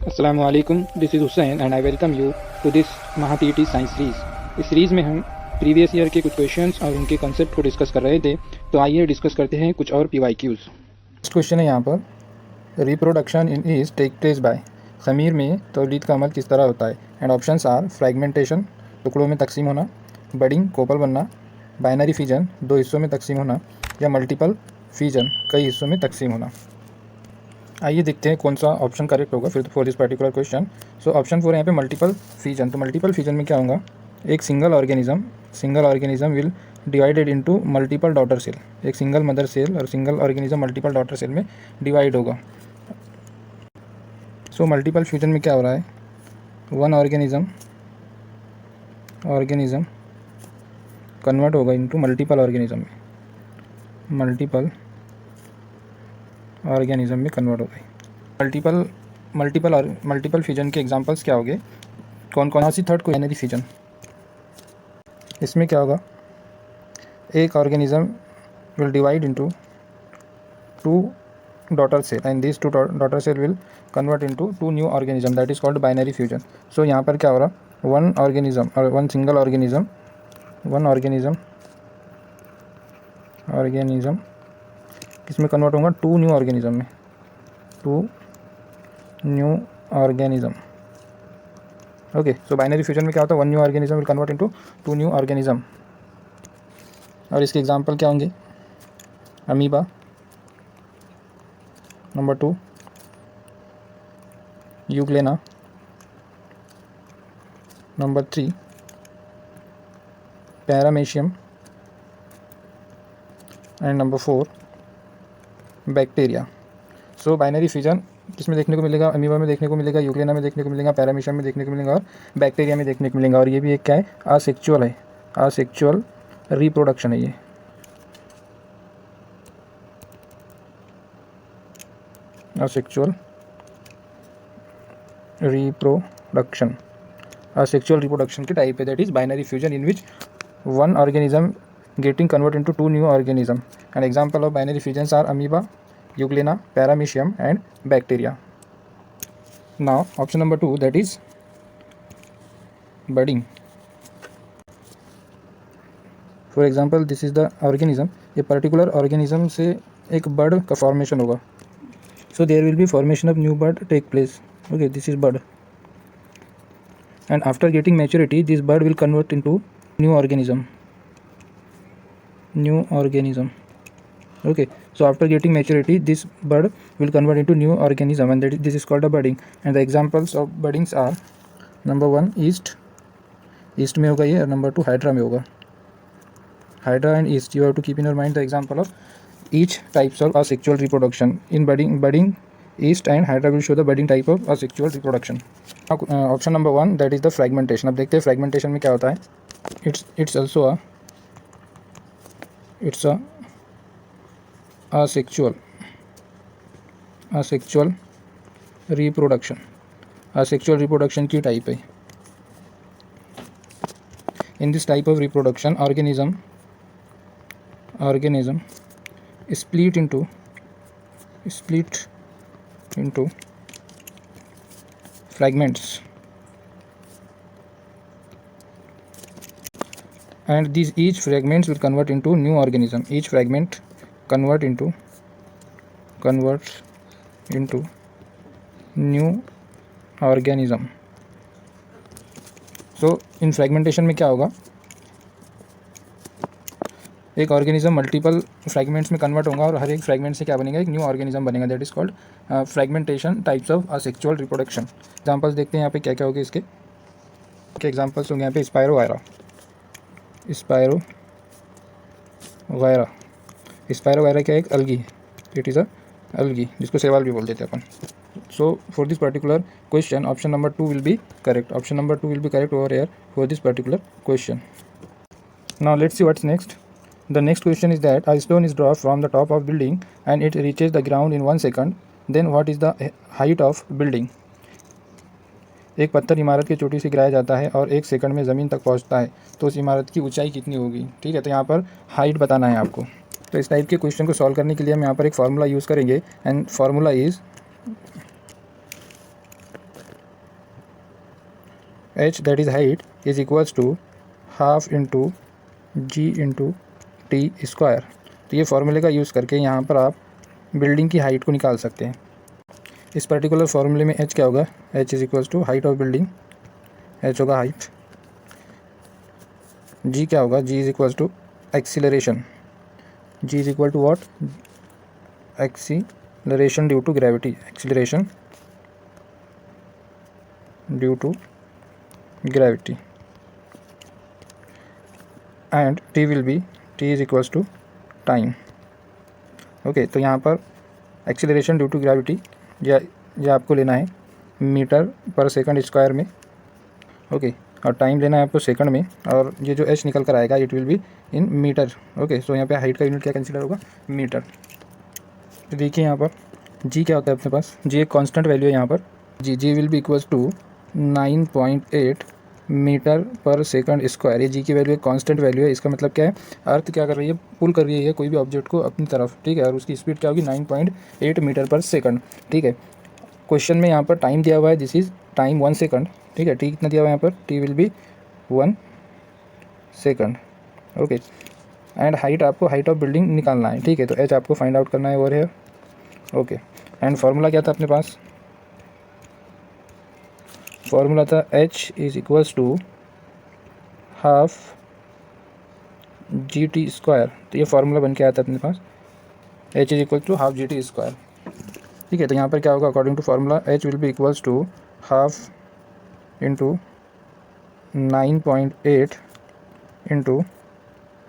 अस्सलामु अलैकुम, this is Hussain and I welcome you to this महापीटी साइंस सीरीज़। इस सीरीज़ में हम प्रीवियस ईयर के कुछ क्वेश्चंस और उनके कंसेप्ट को डिस्कस कर रहे थे, तो आइए डिस्कस करते हैं कुछ और PYQs। नेक्स्ट क्वेश्चन है यहाँ पर, reproduction in yeast take place by, ख़मीर में तौलीद का अमल किस तरह होता है। एंड ऑप्शंस आर फ्रैगमेंटेशन, टुकड़ों में तकसीम होना, बडिंग, कोपल बनना, बाइनरी फिजन, दो हिस्सों में तकसीम होना, या मल्टीपल फिजन, कई हिस्सों में तकसीम होना। आइए देखते हैं कौन सा ऑप्शन करेक्ट होगा फिर for this particular question. So option 4 है यहाँ पे मल्टीपल फिजन। तो मल्टीपल फिजन में क्या होगा, एक single organism will divided into multiple daughter cell. एक सिंगल मदर सेल और single organism multiple daughter cell में डिवाइड होगा। सो मल्टीपल फ्यूजन में क्या हो रहा है, वन ऑर्गेनिज्म कन्वर्ट होगा इनटू मल्टीपल ऑर्गेनिज्म में, कन्वर्ट हो गई। मल्टीपल फ्यूजन के एग्जांपल्स क्या होंगे, कौन सी थर्ड को बाइनरी फ्यूजन। इसमें क्या होगा, एक organism will divide into two daughter cell and these two daughter cell will convert into two new organism, that is called binary fusion. So यहाँ पर क्या हो रहा, वन ऑर्गेनिज्म और वन सिंगल ऑर्गेनिज्म किसमें कन्वर्ट होगा, two new organism. Okay, so binary fusion में क्या होता है, one new organism will convert into two new organism. और इसके एग्जांपल क्या होंगे, amoeba, number 2 euglena, number 3 paramecium, and number 4 bacteria. So binary fusion किसमें देखने को मिलेगा, अमीबा में देखने को मिलेगा, यूग्लेना में देखने को मिलेगा, पैरामेशियम में देखने को मिलेगा और बैक्टीरिया में देखने को मिलेगा। और ये भी एक क्या है, असेक्चुअल रिप्रोडक्शन है ये। असेक्चुअल रिप्रोडक्शन की टाइप है, that is binary fusion in which one organism getting converted into two new organism. An example of binary fusions are amoeba, euglena, paramecium and bacteria. Now option number 2, that is budding. For example, this is the organism, a particular organism से एक bud का formation होगा, so there will be formation of new bud take place. Okay, this is bud, and after getting maturity this bud will convert into new organism. Okay, so after getting maturity this bud will convert into new organism and this is called a budding. And the examples of buddings are, number 1 yeast में होगा ये, और number 2 hydra में होगा. Hydra and yeast, you have to keep in your mind the example of each types of asexual reproduction. In budding yeast and hydra will show the budding type of asexual reproduction. Option number 1, that is the fragmentation. अब देखते हैं fragmentation में क्या होता है. It's also a asexual reproduction की type है. In this type of reproduction, organism split into fragments, and these each fragments will convert into new organism. Each fragment converts into new organism. So in fragmentation में क्या होगा, एक organism multiple fragments में convert होगा और हर एक fragment से क्या बनेगा, एक न्यू ऑर्गेनिज्म बनेगा. That is called fragmentation types of asexual reproduction. Examples देखते हैं यहाँ पे क्या क्या होंगे. इसके एग्जांपल्स होंगे यहाँ पे स्पायरो वायरा क्या है, एक अलगी. इट इज़ अ अलगी जिसको सेवाल भी बोल देते हैं अपन. So for this particular question option number 2 will be correct. Option number 2 will be correct over here for this particular question. Now let's see what's next. The next question is that a stone is dropped from the top of building and it reaches the ground in 1 second. Then what is the height of building? एक पत्थर इमारत की चोटी से गिराया जाता है और 1 सेकंड में ज़मीन तक पहुंचता है, तो उस इमारत की ऊंचाई कितनी होगी. ठीक है, तो यहाँ पर हाइट बताना है आपको. तो इस टाइप के क्वेश्चन को सॉल्व करने के लिए हम यहाँ पर एक फार्मूला यूज़ करेंगे. And formula is h that is height is equals to half into g into t square. तो ये फॉर्मूले का यूज़ करके यहाँ पर आप बिल्डिंग की हाइट को निकाल सकते हैं। इस पर्टिकुलर फॉर्मूले में h क्या होगा, h is equals to height of building, h होगा हाइट, g क्या होगा, g is equals to acceleration, g is equal to what, acceleration due to gravity, acceleration due to gravity, and t will be, t is equals to time. Okay, तो यहाँ पर acceleration due to gravity ये आपको लेना है metre पर second square में। Okay, और टाइम लेना है आपको सेकंड में, और ये जो h निकल कर आएगा it will be in metre. Okay, so यहाँ पे हाइट का यूनिट क्या कंसीडर होगा, मीटर। तो देखिए यहाँ पर g क्या होता है अपने पास, g एक कांस्टेंट वैल्यू है यहाँ पर, g will be equals to 9.8 metre पर सेकंड स्क्वायर। ये जी की वैल्यू एक कांस्टेंट वैल्यू है। इसका मतलब क्या है, अर्थ क्या कर रही है, पुल कर रही है कोई भी ऑब्जेक्ट को अपनी तरफ, ठीक है, और उसकी स्पीड क्या होगी 9.8 मीटर पर सेकंड। ठीक है, क्वेश्चन में यहाँ पर टाइम दिया हुआ है, दिस इज टाइम 1 सेकंड। ठीक है, टी कितना दिया हुआ है यहाँ पर, T will be 1 second. Okay, and height आपको हाइट ऑफ बिल्डिंग निकालना है। ठीक है, तो एच आपको फाइंड आउट करना है over here. Okay, and formula क्या था अपने पास, फॉर्मूला था h is equals to half g t square. तो ये फार्मूला बन के आया था अपने पास, h is equal to half g t square. ठीक है, तो यहाँ पर क्या होगा, according to formula h will be equals to half into 9.8 into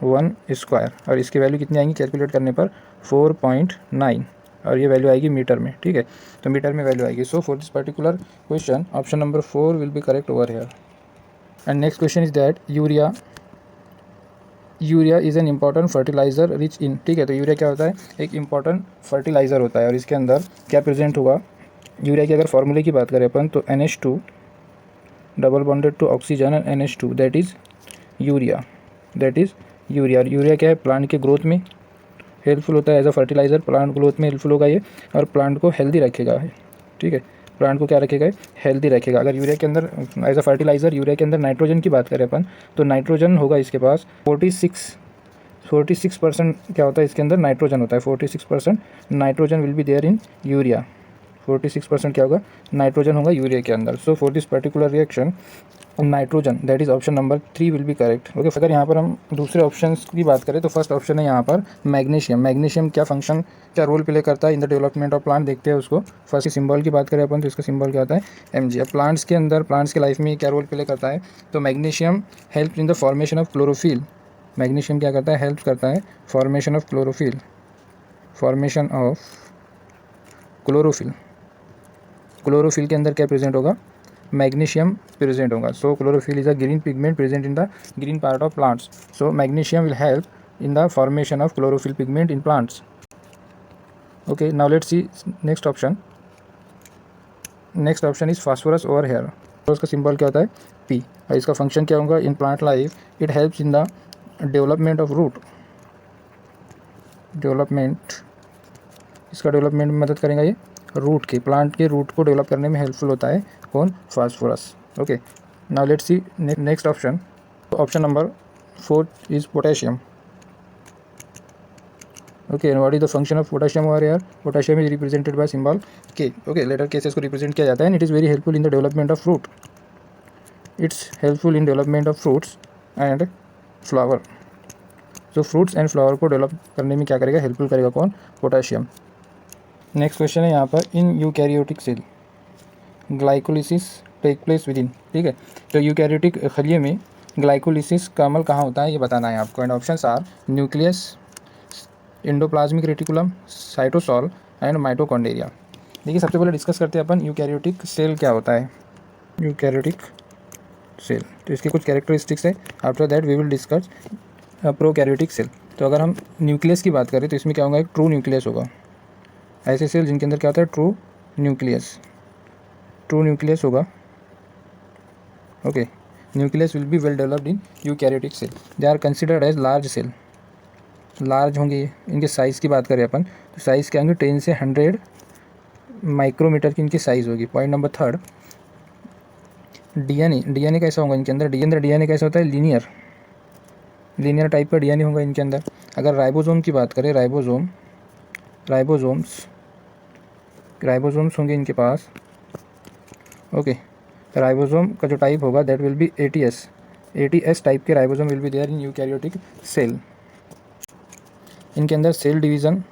1 square, और इसकी वैल्यू कितनी आएंगी कैलकुलेट करने पर 4.9, और ये वैल्यू आएगी मीटर में। ठीक है, तो मीटर में वैल्यू आएगी। सो for this particular question option number 4 will be correct over here. And next question is that urea is an important fertiliser rich in. ठीक है, तो यूरिया क्या होता है, एक इम्पॉर्टेंट फर्टिलाइज़र होता है, और इसके अंदर क्या प्रेजेंट होगा, यूरिया की अगर फॉर्मूले की बात करें अपन तो NH2 double bonded to oxygen and NH2 that is urea, that is urea. Urea क्या है, प्लांट के ग्रोथ में हेल्पफुल होता है as a fertiliser, plant growth में हेल्पफुल होगा ये, और प्लांट को हेल्दी रखेगा। ठीक है, प्लांट को क्या रखेगा, हेल्दी रखेगा। अगर यूरिया के अंदर एज अ फर्टिलाइज़र यूरिया के अंदर नाइट्रोजन की बात करें अपन तो नाइट्रोजन होगा इसके पास 46% क्या होता है इसके अंदर, नाइट्रोजन होता है। 46% nitrogen will be there in urea, 46% क्या होगा, नाइट्रोजन होगा यूरिया के अंदर। So for this particular reaction nitrogen that is option number 3 will be correct. Okay, अगर यहाँ पर हम दूसरे ऑप्शंस की बात करें तो फर्स्ट ऑप्शन है यहाँ पर मैग्नीशियम। मैग्नीशियम क्या फंक्शन, क्या रोल प्ले करता है इन द डेवलपमेंट ऑफ प्लांट, देखते हैं उसको। फर्स्ट सिंबल की बात करें अपन तो इसका सिंबल क्या होता है, Mg। अब प्लांट्स के अंदर, प्लांट्स के लाइफ में क्या रोल प्ले करता है, तो magnesium help in the formation of chlorophyll. Magnesium क्या करता है, हेल्प करता है formation of chlorophyll, formation of chlorophyll. Chlorophyll के अंदर क्या प्रेजेंट होगा, मैग्नीशियम प्रेजेंट होगा। So chlorophyll is a green pigment present in the green part of plants. So magnesium will help in the formation of chlorophyll pigment in plants. Okay, now let's see next option. Next option is phosphorus over hair. उसका symbol क्या होता है, P, और इसका function क्या होगा in plant life, it helps in the development of root, development, इसका development में मदद करेगा ये रूट के, प्लांट के रूट को डेवलप करने में हेल्पफुल होता है कौन, phosphorus. Okay, now let's see next option. Option number 4 is potassium. Okay, and what is the function of potassium over here, potassium is represented by symbol K। Okay, letter cases को represent किया जाता है, and it is very helpful in the development of fruit, it's helpful in development of fruits and flower. जो fruits and flower को develop करने में क्या करेगा, हेल्पफुल करेगा कौन, पोटेशियम। नेक्स्ट क्वेश्चन है यहाँ पर, in eukaryotic cell glycolysis take place within. ठीक है, तो यूकैरियोटिक खलिए में ग्लाइकोलिसिस का अमल कहाँ होता है ये बताना है आपको। And options are nucleus, endoplasmic reticulum, cytosol and mitochondria. देखिए, सबसे पहले डिस्कस करते हैं अपन यूकैरियोटिक सेल क्या होता है। यूकैरियोटिक सेल, तो इसके कुछ कैरेक्टरिस्टिक्स है। After that we will discuss prokaryotic cell. तो अगर हम न्यूक्लियस की बात करें तो इसमें क्या होगा, एक ट्रू न्यूक्लियस होगा। ऐसे सेल जिनके अंदर क्या होता है, ट्रू न्यूक्लियस, ट्रू न्यूक्लियस होगा। Okay, nucleus will be well developed in eukaryotic cell. They are considered as large cell, large होंगे। इनके साइज़ की बात करें अपन तो साइज़ क्या होंगे, 10 से 100 माइक्रोमीटर की इनकी साइज़ होगी। पॉइंट नंबर 3, डीएनए कैसा होगा इनके अंदर? डीएनए कैसा होता है? लीनियर टाइप का डीएनए होगा इनके अंदर। अगर राइबोसोम की बात करें, राइबोसोम्स होंगे इनके पास। ओके, राइबोसोम का जो टाइप होगा that will be ATS type के ribosome will be there in eukaryotic cell. इनके अंदर सेल डिवीज़न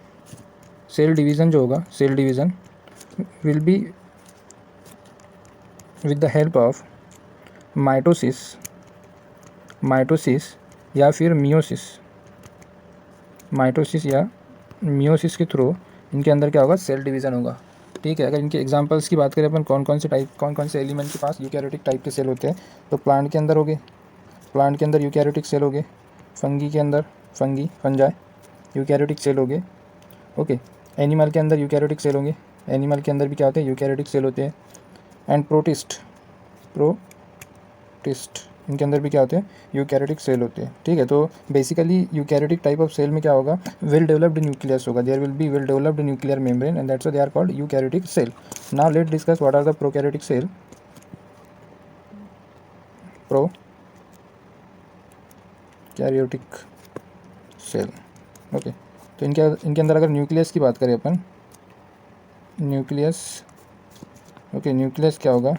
जो होगा, cell division will be with the help of mitosis या फिर मियोसिस के थ्रू इनके अंदर क्या होगा? सेल डिवीज़न होगा। ठीक है, अगर इनके एग्जांपल्स की बात करें अपन, कौन कौन से एलिमेंट के पास यूकैरियोटिक टाइप के सेल होते हैं, तो प्लांट के अंदर यूकैरियोटिक सेल होंगे। फंगी के अंदर फंजाई यूकैरियोटिक सेल होंगे। ओके, एनिमल के अंदर यूकैरियोटिक सेल होंगे। एनिमल के अंदर भी क्या होते हैं? यूकैरियोटिक सेल होते हैं। एंड प्रोटिस्ट इनके अंदर भी क्या होते हैं? यूकैरियोटिक सेल होते हैं। ठीक है, तो basically eukaryotic type of cell में क्या होगा? वेल डेवलप्ड न्यूक्लियस होगा। There will be well developed nuclear membrane and that's why they are called eukaryotic cell. Now let's discuss what are the prokaryotic cell. Prokaryotic cell. Okay, तो इनके अंदर अगर nucleus की बात करें अपन, न्यूक्लियस क्या होगा?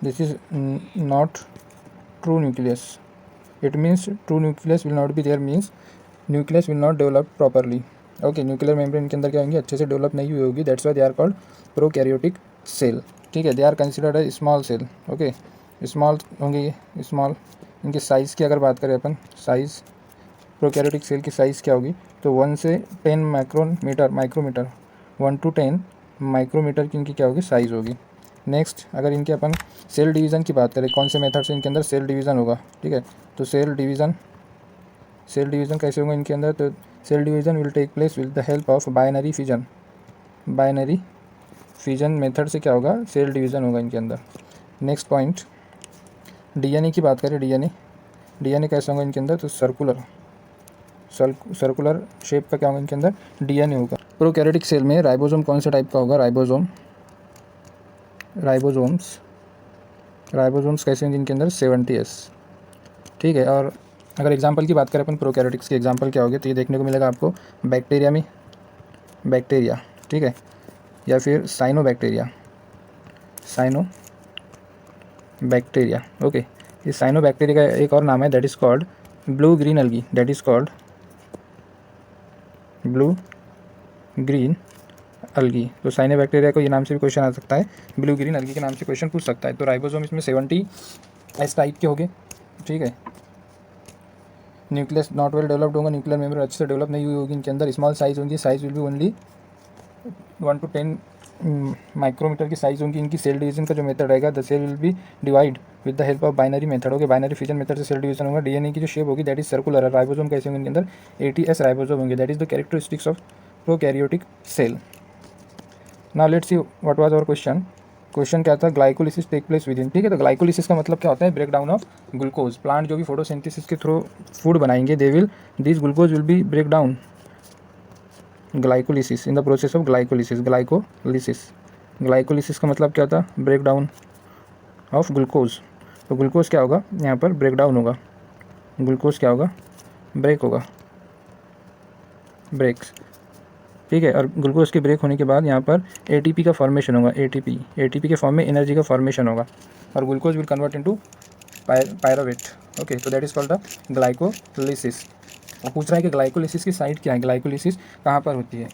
This is not true nucleus. It means true nucleus will not be there, means nucleus will not develop properly. Okay, nuclear membrane के अंदर क्या होंगी? अच्छे से डेवलप नहीं हुई होगी। That's why they are called prokaryotic cell. ठीक है, they are considered a small cell. Okay, small होंगे ये, स्मॉल। इनके साइज़ की अगर बात करें अपन, साइज़ प्रोकैरियोटिक सेल की साइज़ क्या होगी? तो 1 से 10 माइक्रोमीटर 1 to 10 माइक्रोमीटर की इनकी क्या होगी? साइज़ होगी। नेक्स्ट, अगर इनके अपन सेल डिवीज़न की बात करें, कौन से मेथड से इनके अंदर सेल डिवीज़न होगा? ठीक है, तो सेल डिवीज़न कैसे होगा इनके अंदर? तो cell division will take place with the help of binary fission method से क्या होगा? सेल डिवीज़न होगा इनके अंदर। नेक्स्ट पॉइंट, डीएनए की बात करें। डीएनए कैसा होगा इनके अंदर? तो सर्कुलर शेप का क्या होगा इनके अंदर? डीएनए होगा। प्रोकैरियोटिक सेल में राइबोसोम कौन से टाइप का होगा? राइबोसोम्स कैसे होंगे इनके अंदर? 70S। ठीक है, और अगर एग्जांपल की बात करें अपन प्रोकैरियोटिक्स के एग्जांपल क्या होगी, तो ये देखने को मिलेगा आपको बैक्टीरिया, ठीक है, या फिर साइनोबैक्टीरिया। ओके, इस साइनोबैक्टीरिया का एक और नाम है, that is called blue green अलगी। तो साइनोबैक्टीरिया को ये नाम से भी क्वेश्चन आ सकता है, ब्लू ग्रीन अलगी के नाम से क्वेश्चन पूछ सकता है। तो राइबोसोम इसमें 70S टाइप के होंगे। ठीक है, न्यूक्लियस नॉट वेल डेवलप्ड होगा, न्यूक्लियर मेम्ब्रेन अच्छे से डेवलप नहीं हुई होगी इनके अंदर। स्मॉल साइज़ होंगी, size will be only 1 to 10 micrometer की साइज़ होंगी। इनकी सेल डिवीजन का जो मेथड रहेगा, the cell will be divide with the help of binary method. Okay, binary fission method से सेल डिवीजन होगा। डीएनए की जो शेप होगी दैट इज सर्कुलर। राइबोसोम कैसे होंगे इनके अंदर? एटीएस राइबोसोम होंगे। That is the characteristics of prokaryotic cell. Now let's see what was our question क्या था? Glycolysis take place within. ठीक है, तो ग्लाइकोलिसिस का मतलब क्या होता है? Break down of glucose. Plant जो भी फोटोसिंथेसिस के थ्रू फूड बनाएंगे, this glucose will be break down glycolysis in the process of glycolysis का मतलब क्या था? Break down of glucose. तो ग्लूकोज क्या होगा यहाँ पर? ब्रेक डाउन होगा। ग्लूकोज क्या होगा? ब्रेक्स। ठीक है, और ग्लूकोज के ब्रेक होने के बाद यहाँ पर एटीपी का फॉर्मेशन होगा। एटीपी के फॉर्म में एनर्जी का फॉर्मेशन होगा, और glucose will convert into pyruvate. Okay, तो that is called the glycolysis. अब पूछ रहा है कि ग्लाइकोलिसिस की साइट क्या है, ग्लाइकोलिसिस कहाँ पर होती है?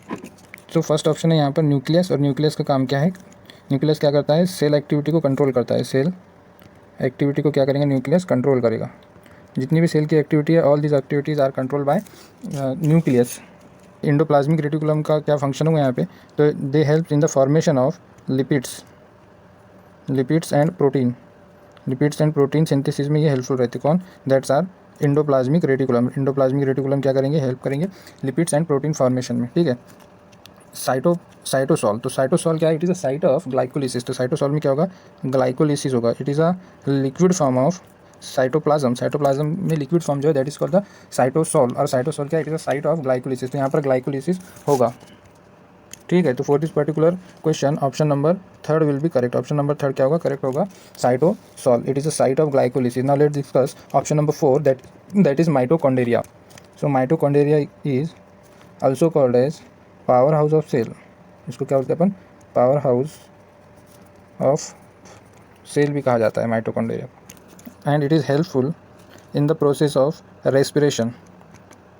तो फर्स्ट ऑप्शन है यहाँ पर न्यूक्लियस। और न्यूक्लियस का काम क्या है? न्यूक्लियस क्या करता है? सेल एक्टिविटी को कंट्रोल करता है। सेल एक्टिविटी को क्या करेंगे? न्यूक्लियस कंट्रोल करेगा। जितनी भी सेल की एक्टिविटी है, all these activities are control by nucleus. Endoplasmic reticulum का क्या फंक्शन हुआ यहाँ पे? तो they help in the formation of lipids and protein synthesis में ये हेल्पफुल रहते। कौन? दैट्स आर इंडोप्लाज्मिक रेटिकुलम क्या करेंगे? हेल्प करेंगे लिपिड्स एंड प्रोटीन फॉर्मेशन में। ठीक है, साइटोसॉल। तो साइटोसॉल क्या है? It is a site of glycolysis. तो साइटोसॉल में क्या होगा? ग्लाइकोलिसिस होगा। It is a liquid form of cytoplasm में लिक्विड फॉर्म जो है that is called the cytosol. और साइटोसॉल क्या है? It is a site of glycolysis. तो यहाँ पर ग्लाइकोलिसिस होगा। ठीक है। तो for this particular question option number third will be correct. Option number third क्या होगा, करेक्ट होगा, cytosol. It is a site of glycolysis. Now let's discuss option number 4 that is mitochondria. So mitochondria is also called as power house of cell. इसको क्या बोलते हैं अपन, power house of cell भी कहा जाता है mitochondria. And it is helpful in the process of respiration.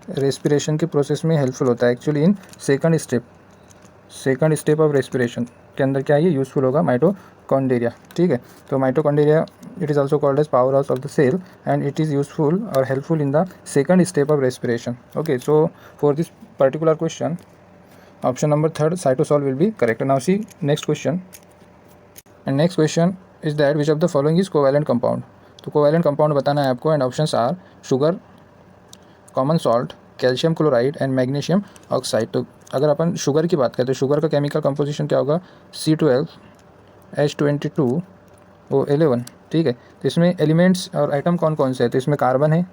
Respiration के प्रोसेस में हेल्पफुल होता है actually in second step of respiration के अंदर क्या है, ये यूज़फुल होगा माइटोकॉन्ड्रिया। ठीक है। तो mitochondria it is also called as power house of the cell and it is useful और helpful in the second step of respiration. Okay, so for this particular question option number third cytosol will be correct. Now see next question, and next question is that which of the following is covalent compound. तो covalent compound बताना है आपको and options are sugar, common salt, calcium chloride and magnesium oxide. तो अगर अपन sugar की बात करें तो शुगर का केमिकल कंपोजिशन क्या होगा, C12H22O11। ठीक है। तो इसमें एलिमेंट्स और आइटम कौन कौन से हैं, तो इसमें कार्बन है,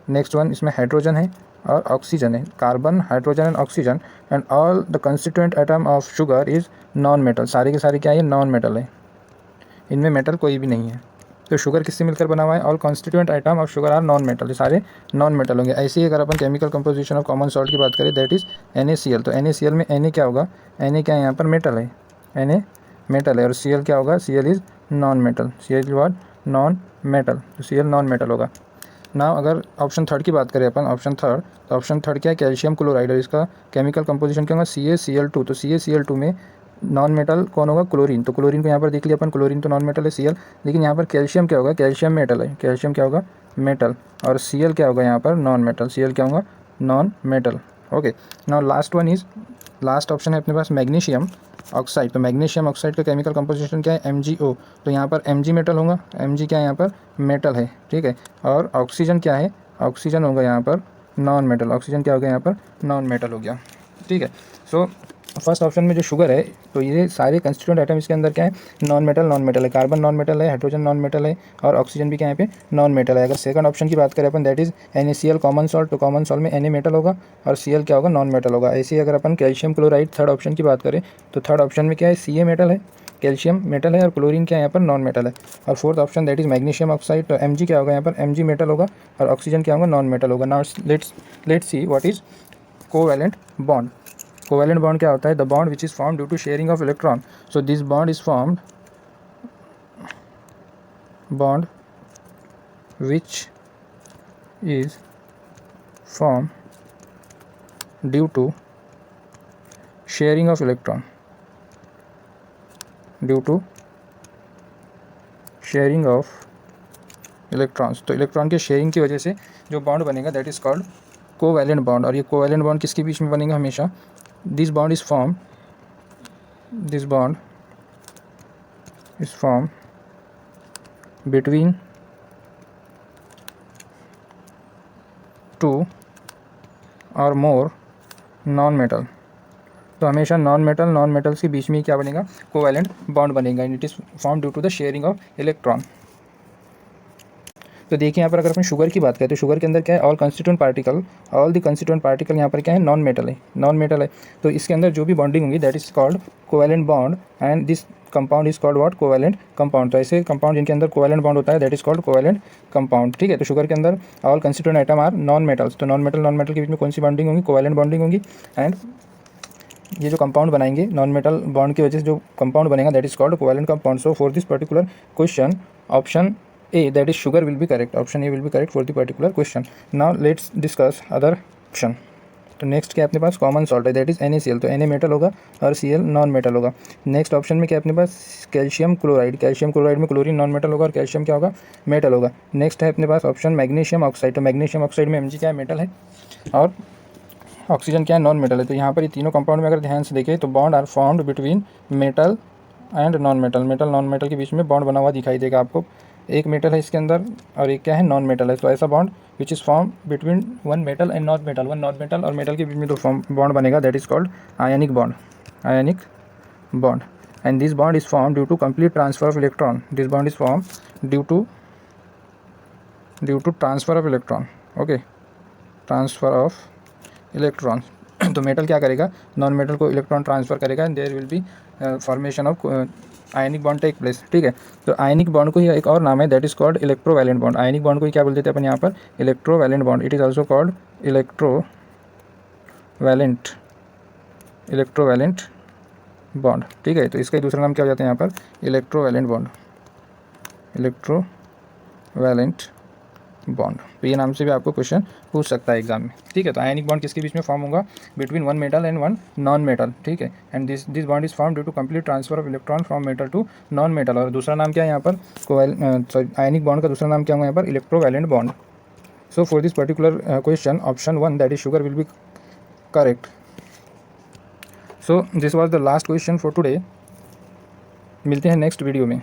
नेक्स्ट वन इसमें हाइड्रोजन है और ऑक्सीजन है। Carbon, hydrogen and oxygen and all the constituent item of sugar is non metal. सारे के सारे क्या है, नॉन मेटल है, इनमें मेटल कोई भी नहीं है। तो शुगर किससे मिलकर बना हुआ है, all constituent item of sugar are non metal, ये सारे नॉन मेटल होंगे। ऐसे ही अगर अपन chemical composition of common salt की बात करें दैट इज़ NaCl। तो NaCl में Na क्या होगा, Na क्या है यहाँ पर, मेटल है, Na मेटल है और Cl क्या होगा, Cl is non metal, Cl what, non metal, तो Cl नॉन मेटल होगा। ना अगर ऑप्शन थर्ड की बात करें अपन, ऑप्शन थर्ड, तो ऑप्शन थर्ड क्या है, कैल्शियम क्लोराइड, और इसका केमिकल कंपोजिशन क्या होगा, CaCl2। तो CaCl2 में नॉन मेटल कौन होगा, क्लोरीन। तो क्लोरीन को यहाँ पर देख लिया अपन, क्लोरीन तो नॉन मेटल है Cl, लेकिन यहाँ पर कैल्शियम क्या होगा, कैल्शियम मेटल है, कैल्शियम क्या होगा, मेटल, और Cl क्या होगा यहाँ पर, नॉन मेटल, Cl क्या होगा, non metal. Okay, now last one is, last option है अपने पास मैग्नीशियम ऑक्साइड। तो मैग्नीशियम ऑक्साइड का केमिकल कंपोजिशन क्या है, MgO। तो यहाँ पर Mg मेटल होगा, Mg क्या है यहाँ पर, मेटल है। ठीक है। और ऑक्सीजन क्या है, ऑक्सीजन होगा यहाँ पर नॉन मेटल, ऑक्सीजन क्या होगा यहाँ पर, नॉन मेटल हो गया। ठीक है। सो फर्स्ट ऑप्शन में जो शुगर है, तो ये सारे कंस्टिट्यूएंट आइटम इसके अंदर क्या है, नॉन मेटल है, कार्बन नॉन मेटल है, हाइड्रोजन नॉन मेटल है और ऑक्सीजन भी क्या यहाँ पे नॉन मेटल है। अगर सेकंड ऑप्शन की बात करें अपन that is NaCl common salt, तो कॉमन सॉल्ट में Na मेटल होगा और Cl क्या होगा, नॉन मेटल होगा। ऐसे ही अगर अपन कैल्शियम क्लोराइड थर्ड ऑप्शन की बात करें तो थर्ड ऑप्शन में क्या है, Ca मेटल है, कैल्शियम मेटल है और क्लोरीन क्या है यहाँ पर, नॉन मेटल है। और fourth option that is magnesium oxide, तो Mg क्या होगा यहाँ पर, Mg मेटल होगा और ऑक्सीजन क्या होगा, नॉन मेटल होगा। Now let's see what is covalent bond. Covalent bond क्या होता है, the bond which is form due to sharing of electron. So this bond is formed, bond which is form due to sharing of electron, due to sharing of electrons. तो electron के sharing की वजह से जो bond बनेगा that is called covalent bond. और ये covalent bond किसके बीच में बनेगा हमेशा, this bond is formed between two or more non metal. तो हमेशा नॉन मेटल्स के बीच में क्या बनेगा, कोवैलेंट बॉन्ड बनेगा and it is form due to the sharing of electron. तो देखिए यहाँ पर अगर अपन शुगर की बात करें तो शुगर के अंदर क्या है, ऑल द कंस्टिट्यूएंट पार्टिकल यहाँ पर क्या है, नॉन मेटल है। तो इसके अंदर जो भी बॉन्डिंग होगी that is called covalent bond and this compound is called what, covalent compound. तो ऐसे कंपाउंड जिनके अंदर कोवैलेंट बॉन्ड होता है that is called covalent compound. ठीक है। तो शुगर के अंदर all constituent item are non metals. तो नॉन मेटल के बीच में कौन सी बॉन्डिंग होगी, कोवैलेंट बॉन्डिंग होगी। एंड ये जो कंपाउंड बनाएंगे नॉन मेटल बॉन्ड की वजह से जो कंपाउंड बनेगा that is called covalent compound. So for this particular question option A, that is sugar will be correct. Option A will be correct for the particular question. Now let's discuss other option. तो next क्या अपने पास common salt है that is NaCl। तो Na metal होगा और Cl non metal होगा। Next option में क्या अपने पास कैल्शियम क्लोराइड में क्लोरीन नॉन मेटल होगा और कैल्शियम क्या होगा, मेटल होगा। नेक्स्ट है अपने पास ऑप्शन मैग्नीशियम ऑक्साइड। तो मैग्नीशियम ऑक्साइड में Mg क्या है, मेटल है और ऑक्सीजन क्या है, नॉन मेटल है। तो यहाँ पर ये तीनों कंपाउंड में अगर ध्यान से देखें तो bond are formed between metal and non metal. Metal non metal के बीच में बॉन्ड बना हुआ दिखाई देगा आपको। एक मेटल है इसके अंदर और एक क्या है, नॉन मेटल है। तो ऐसा bond which is form between one metal and non metal और मेटल के बीच में जो फॉर्म बॉन्ड बनेगा that is called ionic bond and this bond is form due to complete transfer of electron. This bond is form due to transfer of electron. Okay, transfer of electron तो metal क्या करेगा, non metal को electron transfer करेगा and there will be formation of ionic bond take place, ठीक है। तो ionic bond को ही एक और नाम है, that is called electrovalent bond. Ionic bond को ही क्या बोलते थे अपन यहाँ पर, electrovalent bond. It is also called electrovalent bond, ठीक है। तो इसका दूसरा नाम क्या हो जाता है यहाँ पर, इलेक्ट्रोवैलेंट बॉन्ड, इलेक्ट्रोवैलेंट बॉन्ड। तो ये नाम से भी आपको क्वेश्चन पूछ सकता है एग्जाम में, ठीक है। तो आयनिक बॉन्ड किसके बीच में फॉर्म होगा, between one metal and one non metal, ठीक है। And this bond is form due to complete transfer of electron from metal to non metal. और दूसरा नाम क्या है यहाँ पर, आयनिक बॉन्ड का दूसरा नाम क्या होगा यहाँ पर, electrovalent bond. So for this particular question option 1 that is sugar will be correct. So this was the last question for today. मिलते हैं नेक्स्ट वीडियो में।